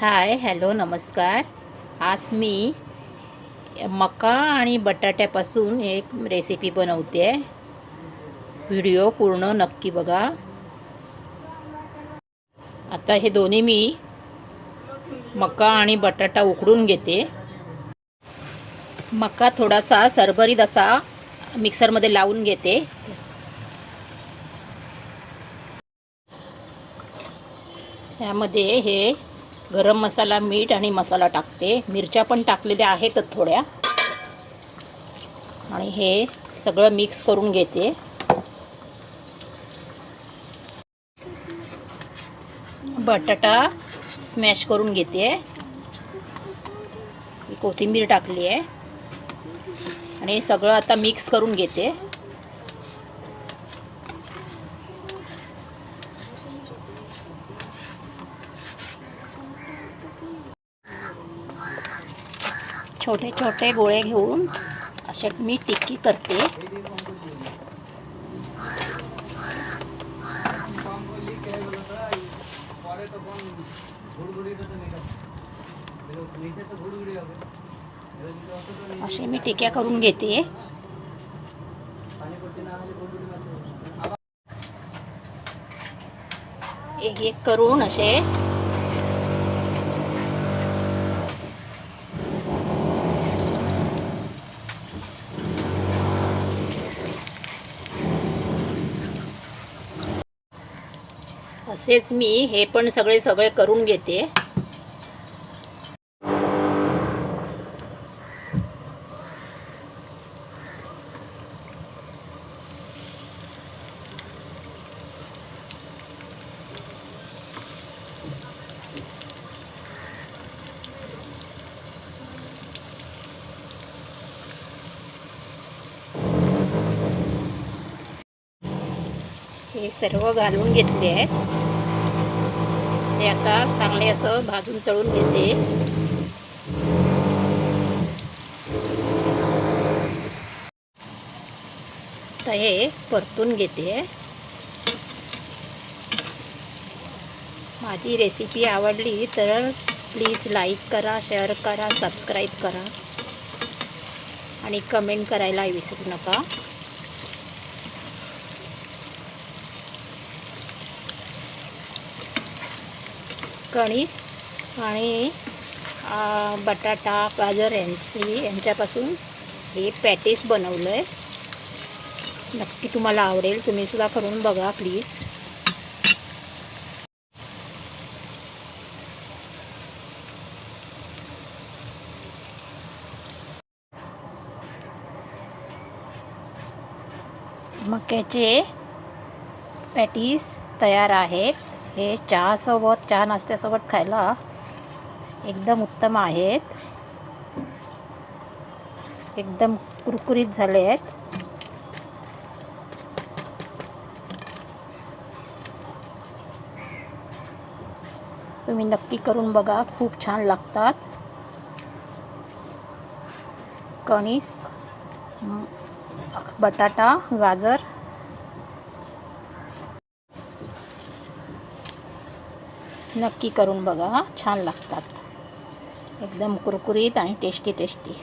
Hi hello नमस्कार. आज मी मका आणि बटाट्यापासून एक रेसिपी बनवते. व्हिडिओ पूर्ण नक्की बघा. आता हे दोन्ही मी मका आणि बटाटा उकडून घेते. मका थोडासा सरभरीत असा मिक्सरमध्ये लावून घेते. यामध्ये हे गरम मसाला, मीठ आणि मसाला टाकते. मिरच्या पण टाकलेल्या आहेतच थोड्या. आणि हे सगळं मिक्स करून घेते. बटाटा स्मॅश करून घेते. कोथिंबीर टाकली आहे आणि सगळं आता मिक्स करून घेते. छोटे छोटे गोळे घेऊन अशा मी टिक्की करते. असे मी टिक्या करून घेते. एक एक करून असे असेच मी हे पण सगळे करून घेते. हे सर्व घालून घेतले आहे. ते आता चांगले असं भाजून तळून घेते. आता हे परतून घेते. माझी रेसिपी आवडली तर प्लीज लाईक करा, शेअर करा, सबस्क्राईब करा आणि कमेंट करायला विसरू नका. कणीस आणि बटाटा, गाजर यांच्यापासून हे पॅटीस बनवलं आहे. नक्की तुम्हाला आवडेल. तुम्ही सुद्धा करून बघा प्लीज. मक्याचे पॅटीस तयार आहेत. हे चहासोबत, चहा नाश्त्यासोबत खायला एकदम उत्तम आहेत. एकदम कुरकुरीत झाले आहेत. तुम्ही नक्की करून बघा, खूप छान लागतात. कणीस, बटाटा, गाजर नक्की करून बघा, छान लागतात. एकदम कुरकुरीत आणि टेस्टी.